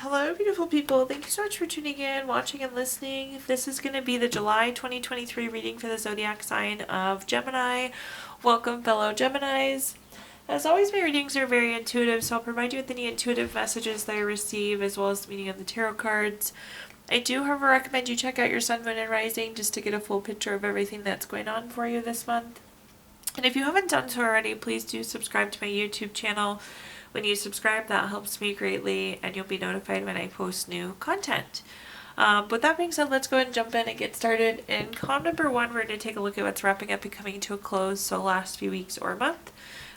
Hello, beautiful people. Thank you so much for tuning in, watching, and listening. This is going to be the July 2023 reading for the zodiac sign of Gemini. Welcome, fellow Geminis. As always, my readings are very intuitive, so I'll provide you with any intuitive messages that I receive, as well as the meaning of the tarot cards. I do, however, recommend you check out your sun, moon, and rising just to get a full picture of everything that's going on for you this month. And if you haven't done so already, please do subscribe to my YouTube channel. When you subscribe, that helps me greatly, and you'll be notified when I post new content. With that being said, let's go ahead and jump in and get started. In column number 1, we're going to take a look at what's wrapping up and coming to a close, so last few weeks or month.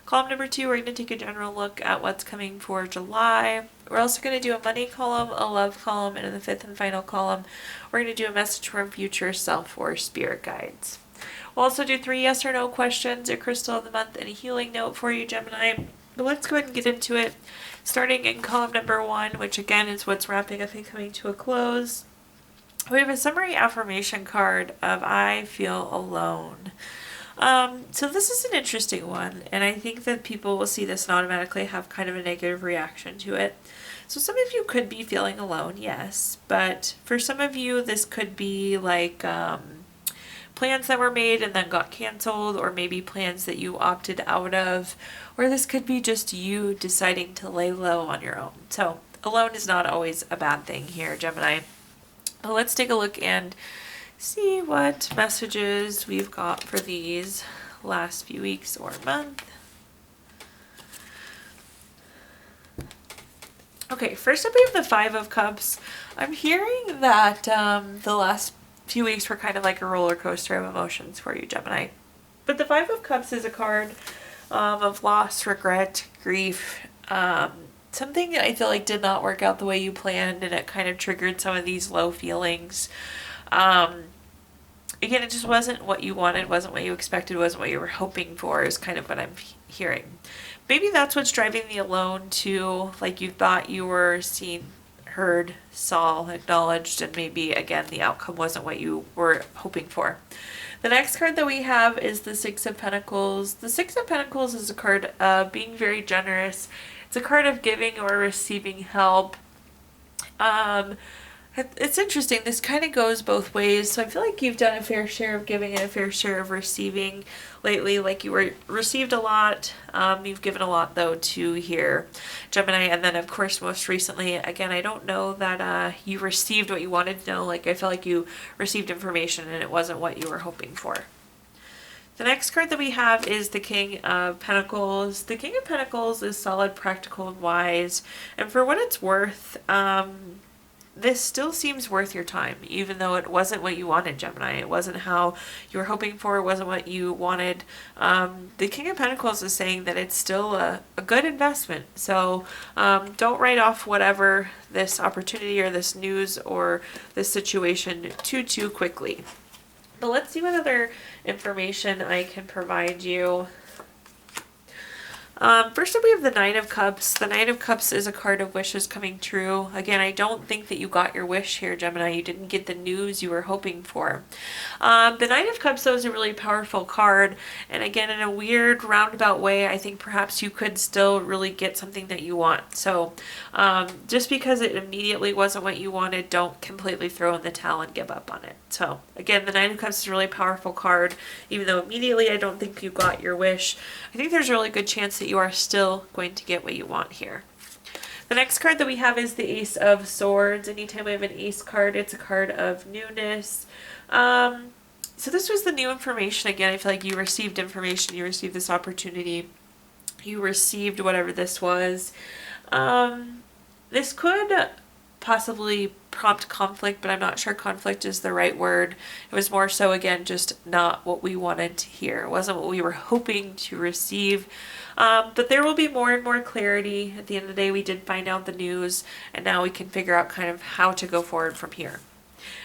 Column number 2, we're going to take a general look at what's coming for July. We're also going to do a money column, a love column, and in the 5th and final column, we're going to do a message from future self or spirit guides. We'll also do 3 yes or no questions, a crystal of the month, and a healing note for you, Gemini. But let's go ahead and get into it, starting in column number 1, which again is what's wrapping up and coming to a close. We have a summary affirmation card of I feel alone. So this is an interesting one, and I think that people will see this and automatically have kind of a negative reaction to it. So some of you could be feeling alone, yes, but for some of you this could be like plans that were made and then got canceled, or maybe plans that you opted out of, or this could be just you deciding to lay low on your own. So alone is not always a bad thing here, Gemini. But let's take a look and see what messages we've got for these last few weeks or month. Okay, first up we have the 5 of Cups. I'm hearing that the last few weeks were kind of like a roller coaster of emotions for you, Gemini. But the 5 of Cups is a card of loss, regret, grief, something I feel like did not work out the way you planned, and it kind of triggered some of these low feelings. Again, it just wasn't what you wanted, wasn't what you expected, wasn't what you were hoping for, is kind of what I'm hearing. Maybe that's what's driving the alone too, like you thought you were seen, heard, saw, acknowledged, and maybe again the outcome wasn't what you were hoping for. The next card that we have is the 6 of Pentacles. The 6 of Pentacles is a card of being very generous. It's a card of giving or receiving help. It's interesting. This kind of goes both ways. So I feel like you've done a fair share of giving and a fair share of receiving lately. Like you received a lot. You've given a lot though too here, Gemini. And then of course most recently, again, I don't know that you received what you wanted to know. Like I feel like you received information and it wasn't what you were hoping for. The next card that we have is the King of Pentacles. The King of Pentacles is solid, practical, and wise. And for what it's worth, this still seems worth your time, even though it wasn't what you wanted, Gemini. It wasn't how you were hoping for. It wasn't what you wanted. The King of Pentacles is saying that it's still a good investment. So don't write off whatever this opportunity or this news or this situation too quickly. But let's see what other information I can provide you. First up, we have the 9 of Cups. The 9 of Cups is a card of wishes coming true. Again, I don't think that you got your wish here, Gemini. You didn't get the news you were hoping for. The 9 of Cups, though, is a really powerful card. And again, in a weird roundabout way, I think perhaps you could still really get something that you want. So just because it immediately wasn't what you wanted, don't completely throw in the towel and give up on it. So again, the 9 of Cups is a really powerful card. Even though immediately I don't think you got your wish, I think there's a really good chance that you are still going to get what you want here. The next card that we have is the Ace of Swords. Anytime we have an ace card, it's a card of newness. So this was the new information. Again, I feel like you received information, you received this opportunity, you received whatever this was. This could possibly prompt conflict, but I'm not sure conflict is the right word. It was more so, again, just not what we wanted to hear. It wasn't what we were hoping to receive. But there will be more and more clarity. At the end of the day, we did find out the news, and now we can figure out kind of how to go forward from here.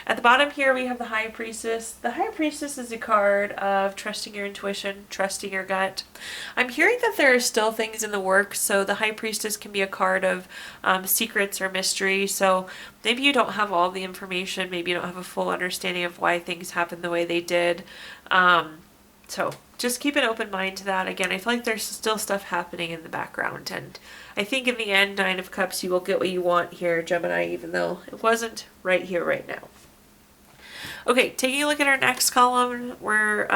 At the bottom here, we have the High Priestess. The High Priestess is a card of trusting your intuition, trusting your gut. I'm hearing that there are still things in the works, so the High Priestess can be a card of secrets or mystery. So maybe you don't have all the information, maybe you don't have a full understanding of why things happened the way they did. So just keep an open mind to that. Again, I feel like there's still stuff happening in the background, and I think in the end, Nine of Cups, you will get what you want here, Gemini, even though it wasn't right here, right now. Okay, taking a look at our next column, we're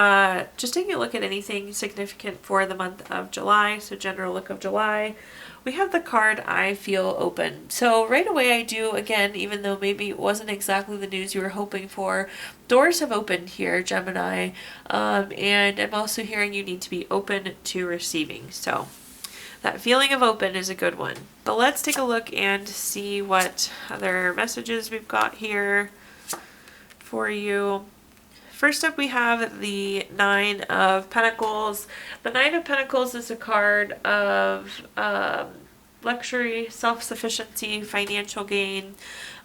just taking a look at anything significant for the month of July, so general look of July. We have the card, I feel open. So right away I do, again, even though maybe it wasn't exactly the news you were hoping for, doors have opened here, Gemini, and I'm also hearing you need to be open to receiving. So that feeling of open is a good one. But let's take a look and see what other messages we've got here for you. First up, we have the Nine of Pentacles. The Nine of Pentacles is a card of luxury, self-sufficiency, financial gain.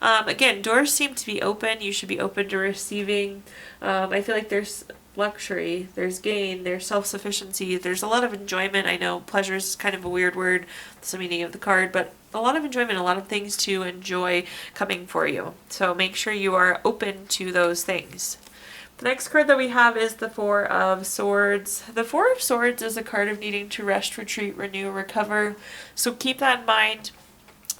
Again, doors seem to be open. You should be open to receiving. I feel like there's luxury, there's gain, there's self-sufficiency, there's a lot of enjoyment. I know pleasure is kind of a weird word, it's the meaning of the card, but a lot of enjoyment, a lot of things to enjoy coming for you. So make sure you are open to those things. The next card that we have is the Four of Swords. The Four of Swords is a card of needing to rest, retreat, renew, recover. So keep that in mind.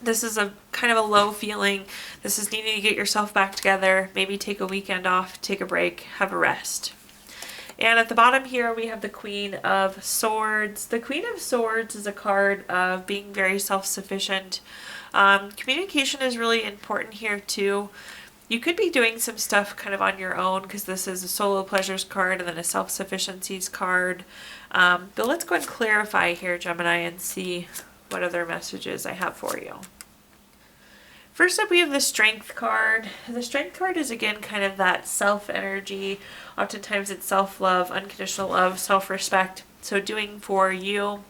This is a kind of a low feeling. This is needing to get yourself back together. Maybe take a weekend off, take a break, have a rest. And at the bottom here, we have the Queen of Swords. The Queen of Swords is a card of being very self-sufficient. Communication is really important here too. You could be doing some stuff kind of on your own because this is a solo pleasures card and then a self-sufficiencies card. But let's go and clarify here, Gemini, and see what other messages I have for you. First up, we have the Strength card. The Strength card is, again, kind of that self-energy. Oftentimes it's self-love, unconditional love, self-respect. So doing for you.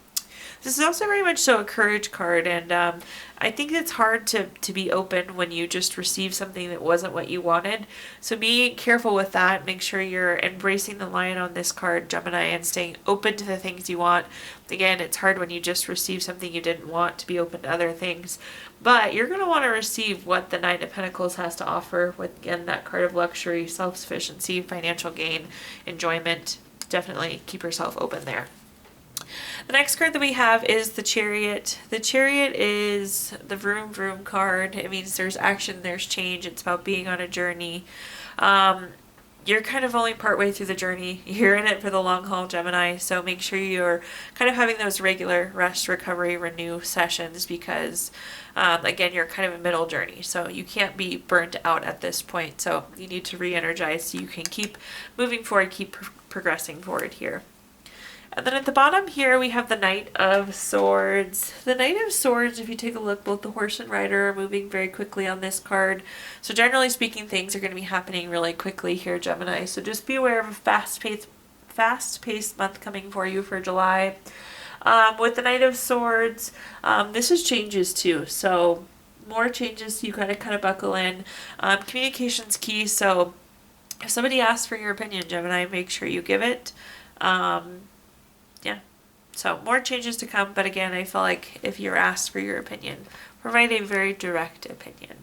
This is also very much so a courage card, and I think it's hard to be open when you just receive something that wasn't what you wanted. So be careful with that. Make sure you're embracing the lion on this card, Gemini, and staying open to the things you want. Again, it's hard when you just receive something you didn't want to be open to other things. But you're going to want to receive what the Nine of Pentacles has to offer with, again, that card of luxury, self-sufficiency, financial gain, enjoyment. Definitely keep yourself open there. The next card that we have is the Chariot. The Chariot is the vroom vroom card. It means there's action, there's change. It's about being on a journey. You're kind of only partway through the journey. You're in it for the long haul, Gemini. So make sure you're kind of having those regular rest, recovery, renew sessions because, again, you're kind of a middle journey. So you can't be burnt out at this point. So you need to re-energize so you can keep moving forward, keep progressing forward here. And then at the bottom here, we have the Knight of Swords. The Knight of Swords, if you take a look, both the horse and rider are moving very quickly on this card. So generally speaking, things are going to be happening really quickly here, Gemini. So just be aware of a fast-paced month coming for you for July. With the Knight of Swords, this is changes too. So more changes, so you gotta kind of buckle in. Communication's key, so if somebody asks for your opinion, Gemini, make sure you give it. Yeah, so more changes to come, but again, I feel like if you're asked for your opinion, provide a very direct opinion.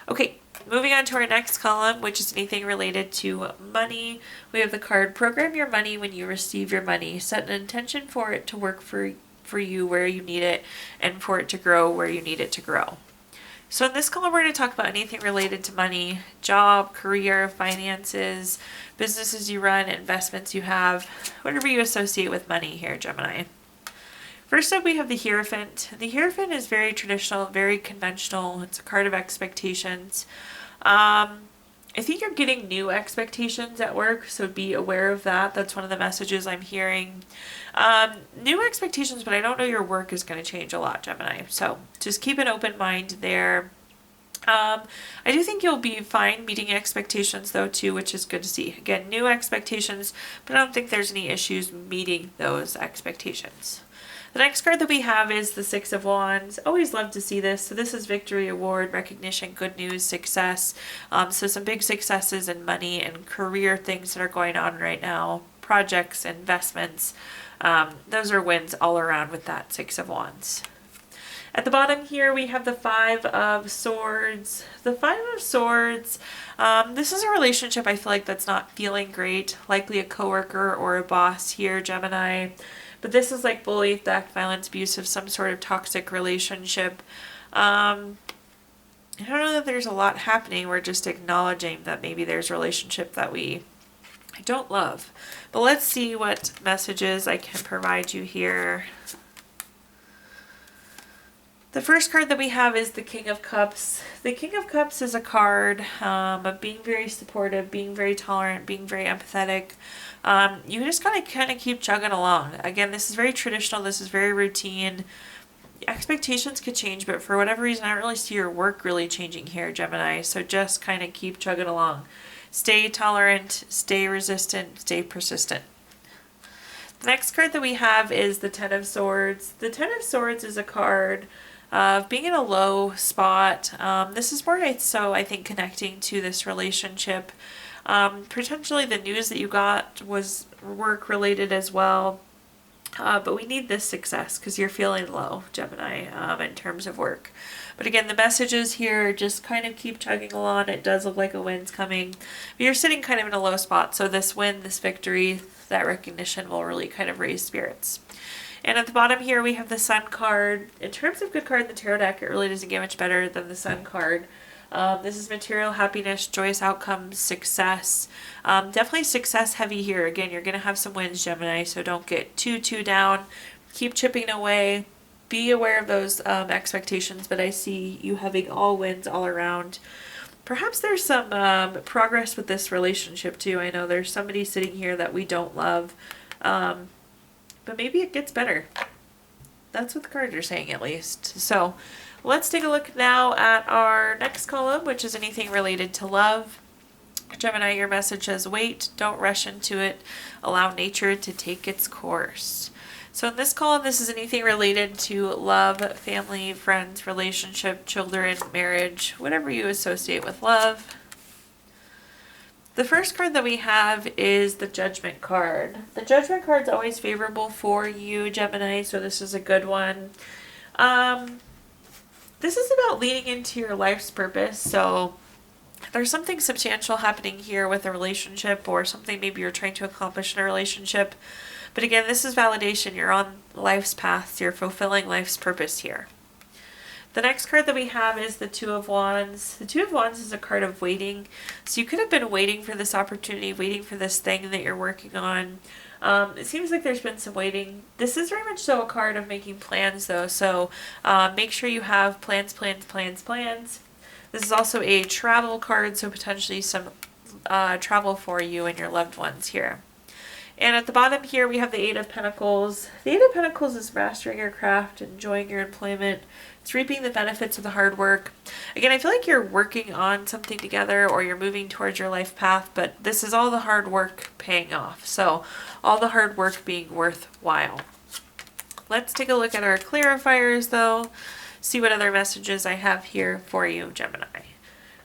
Okay, moving on to our next column, which is anything related to money. We have the card, program your money when you receive your money. Set an intention for it to work for you where you need it and for it to grow where you need it to grow. So in this column, we're going to talk about anything related to money, job, career, finances, businesses you run, investments you have, whatever you associate with money here, Gemini. First up, we have the Hierophant. The Hierophant is very traditional, very conventional. It's a card of expectations. I think you're getting new expectations at work, so be aware of that. That's one of the messages I'm hearing. New expectations, but I don't know your work is going to change a lot, Gemini. So just keep an open mind there. I do think you'll be fine meeting expectations though too, which is good to see. Again, new expectations, but I don't think there's any issues meeting those expectations. The next card that we have is the Six of Wands. Always love to see this. So this is victory, award, recognition, good news, success. So some big successes in money and career things that are going on right now. Projects, investments. Those are wins all around with that Six of Wands. At the bottom here, we have the Five of Swords. The Five of Swords, this is a relationship I feel like that's not feeling great. Likely a coworker or a boss here, Gemini. But this is like bully, theft, violence, abuse of some sort of toxic relationship. I don't know that there's a lot happening. We're just acknowledging that maybe there's a relationship that I don't love. But let's see what messages I can provide you here. The first card that we have is the King of Cups. The King of Cups is a card of being very supportive, being very tolerant, being very empathetic. You just gotta kind of keep chugging along. Again, this is very traditional. This is very routine. Expectations could change, but for whatever reason, I don't really see your work really changing here, Gemini. So just kind of keep chugging along. Stay tolerant, stay resistant, stay persistent. The next card that we have is the Ten of Swords. The Ten of Swords is a card of being in a low spot. This is more so, I think, connecting to this relationship. Potentially the news that you got was work related as well. But we need this success because you're feeling low, Gemini, in terms of work. But again, the messages here, just kind of keep chugging along. It does look like a win's coming. But you're sitting kind of in a low spot. So this win, this victory, that recognition will really kind of raise spirits. And at the bottom here, we have the Sun card. In terms of good card in the tarot deck, it really doesn't get much better than the Sun card. This is material happiness, joyous outcomes, success. Definitely success heavy here. Again, you're going to have some wins, Gemini, so don't get too down. Keep chipping away. Be aware of those expectations, but I see you having all wins all around. Perhaps there's some progress with this relationship too. I know there's somebody sitting here that we don't love, but maybe it gets better. That's what the cards are saying, at least. So let's take a look now at our next column, which is anything related to love. Gemini, your message says, wait, don't rush into it. Allow nature to take its course. So in this column, this is anything related to love, family, friends, relationship, children, marriage, whatever you associate with love. The first card that we have is the Judgment card. The Judgment card is always favorable for you, Gemini, so this is a good one. This is about leaning into your life's purpose, so there's something substantial happening here with a relationship or something maybe you're trying to accomplish in a relationship. But again, this is validation. You're on life's path. You're fulfilling life's purpose here. The next card that we have is the Two of Wands. The Two of Wands is a card of waiting. So you could have been waiting for this opportunity, waiting for this thing that you're working on. It seems like there's been some waiting. This is very much so a card of making plans though. So make sure you have plans. This is also a travel card, so potentially some travel for you and your loved ones here. And at the bottom here, we have the Eight of Pentacles. The Eight of Pentacles is mastering your craft, enjoying your employment. It's reaping the benefits of the hard work. Again, I feel like you're working on something together or you're moving towards your life path, but this is all the hard work paying off. So all the hard work being worthwhile. Let's take a look at our clarifiers though. See what other messages I have here for you, Gemini.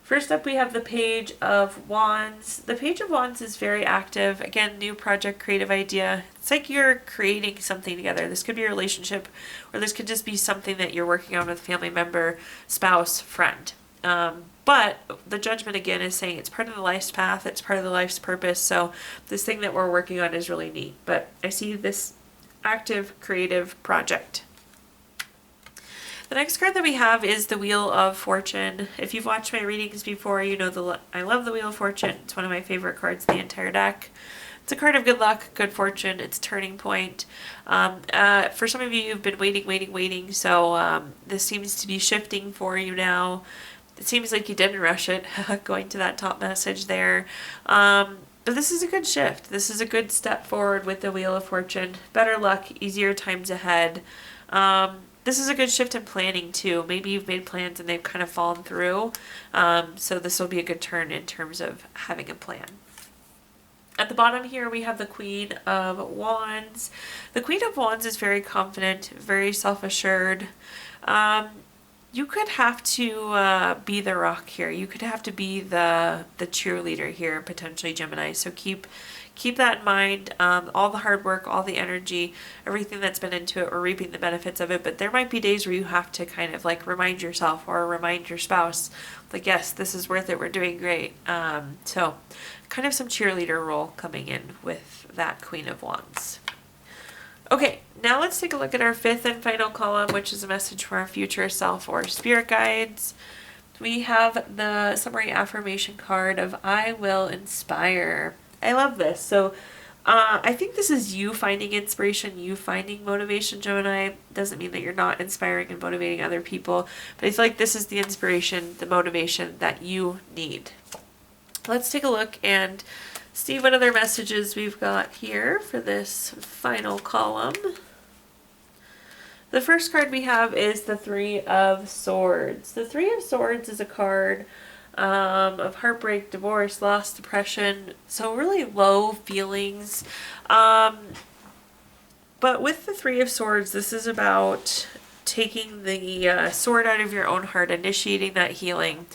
First up, we have the Page of Wands. The Page of Wands is very active. Again, new project, creative idea. It's like you're creating something together. This could be a relationship, or this could just be something that you're working on with a family member, spouse, friend. But the Judgment, again, is saying it's part of the life's path. It's part of the life's purpose. So this thing that we're working on is really neat. But I see this active, creative project. The next card that we have is the Wheel of Fortune. If you've watched my readings before, you know I love the Wheel of Fortune. It's one of my favorite cards in the entire deck. It's a card of good luck, good fortune. It's turning point. For some of you, you've been waiting. So this seems to be shifting for you now. It seems like you didn't rush it, going to that top message there. But this is a good shift. This is a good step forward with the Wheel of Fortune. Better luck, easier times ahead. This is a good shift in planning too. Maybe you've made plans and they've kind of fallen through. So this will be a good turn in terms of having a plan. At the bottom here, we have the Queen of Wands. The Queen of Wands is very confident, very self-assured. You could have to be the rock here. You could have to be the cheerleader here, potentially, Gemini. So keep keep that in mind. All the hard work, all the energy, everything that's been into it, we're reaping the benefits of it. But there might be days where you have to kind of like remind yourself or remind your spouse, like, yes, this is worth it. We're doing great. So kind of some cheerleader role coming in with that Queen of Wands. Okay, now let's take a look at our fifth and final column, which is a message from our future self or spirit guides. We have the summary affirmation card of I will inspire. I love this. So I think this is you finding inspiration, you finding motivation, Gemini. Doesn't mean that you're not inspiring and motivating other people, but I feel like this is the inspiration, the motivation that you need. Let's take a look and see what other messages we've got here for this final column. The first card we have is the Three of Swords. The Three of Swords is a card of heartbreak, divorce, loss, depression, so really low feelings. But with the Three of Swords, this is about taking the sword out of your own heart, initiating that healing.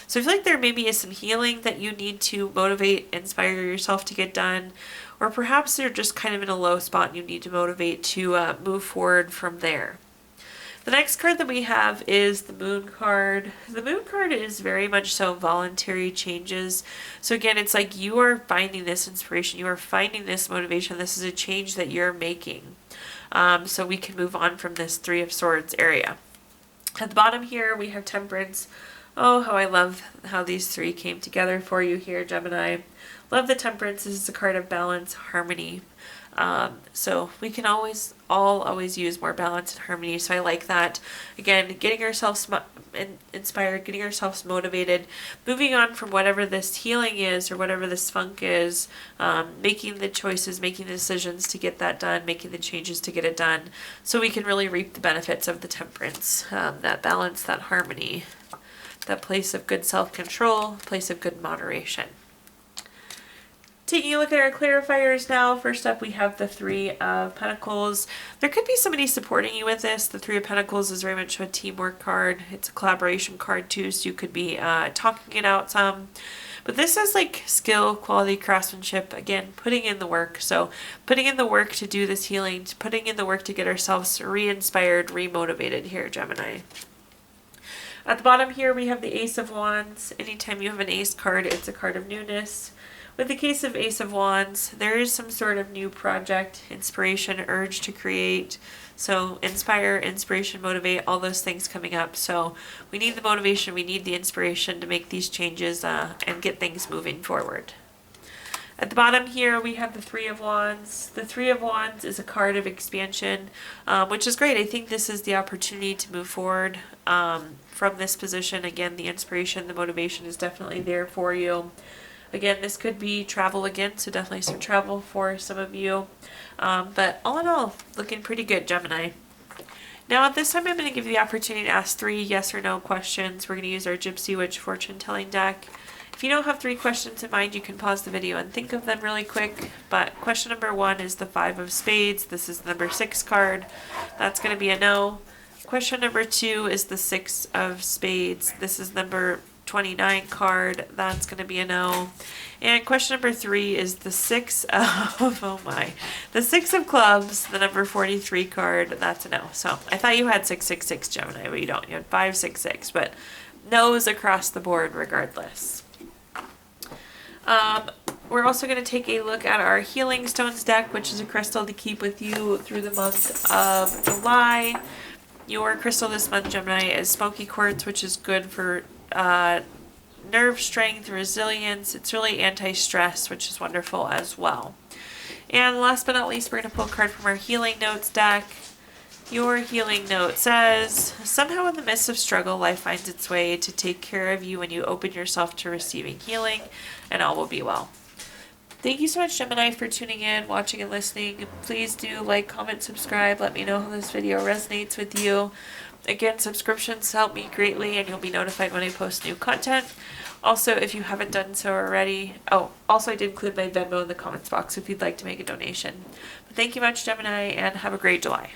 So I feel like there maybe is some healing that you need to motivate, inspire yourself to get done, or perhaps you're just kind of in a low spot and you need to motivate to move forward from there. The next card that we have is the Moon card. The Moon card is very much so voluntary changes. So again, it's like you are finding this inspiration, you are finding this motivation. This is a change that you're making. So we can move on from this Three of Swords area. At the bottom here, we have Temperance. Oh, how I love how these three came together for you here, Gemini. Love the Temperance. This is a card of balance, harmony. So we can always use more balance and harmony. So I like that. Again, getting ourselves inspired, getting ourselves motivated, moving on from whatever this healing is or whatever this funk is, making the choices, making the decisions to get that done, making the changes to get it done, so we can really reap the benefits of the Temperance, that balance, that harmony, that place of good self-control, place of good moderation. Taking a look at our clarifiers now, first up we have the Three of Pentacles. There could be somebody supporting you with this. The Three of Pentacles is very much a teamwork card. It's a collaboration card too, so you could be talking it out some. But this is like skill, quality, craftsmanship, again, putting in the work. So putting in the work to do this healing, putting in the work to get ourselves re-inspired, re-motivated here, Gemini. At the bottom here we have the Ace of Wands. Anytime you have an Ace card, it's a card of newness. With the case of Ace of Wands, there is some sort of new project, inspiration, urge to create. So inspire, inspiration, motivate, all those things coming up. So we need the motivation, we need the inspiration to make these changes and get things moving forward. At the bottom here, we have the Three of Wands. The Three of Wands is a card of expansion, which is great. I think this is the opportunity to move forward from this position. Again, the inspiration, the motivation is definitely there for you. Again, this could be travel again, so definitely some travel for some of you. But all in all, looking pretty good, Gemini. Now at this time, I'm going to give you the opportunity to ask 3 yes or no questions. We're going to use our Gypsy Witch fortune telling deck. If you don't have 3 questions in mind, you can pause the video and think of them really quick. But question number 1 is the 5 of Spades. This is the number 6 card. That's going to be a no. Question number 2 is the 6 of Spades. This is number 29 card. That's going to be a no. And question number 3 is the 6 of, the 6 of Clubs, the number 43 card. That's a no. So I thought you had 666, Gemini, but you don't. You had 566, but no's across the board regardless. We're also going to take a look at our Healing Stones deck, which is a crystal to keep with you through the month of July. Your crystal this month, Gemini, is Smoky Quartz, which is good for nerve strength, resilience. It's really anti-stress, which is wonderful as well. And last but not least, we're going to pull a card from our Healing Notes deck. Your healing note says, somehow in the midst of struggle, life finds its way to take care of you when you open yourself to receiving healing, and all will be well. Thank you so much, Gemini, for tuning in, watching, and listening. Please do like, comment, subscribe. Let me know how this video resonates with you. Again, subscriptions help me greatly, and you'll be notified when I post new content. Also, if you haven't done so already, also I did include my Venmo in the comments box if you'd like to make a donation. But thank you much, Gemini, and have a great July.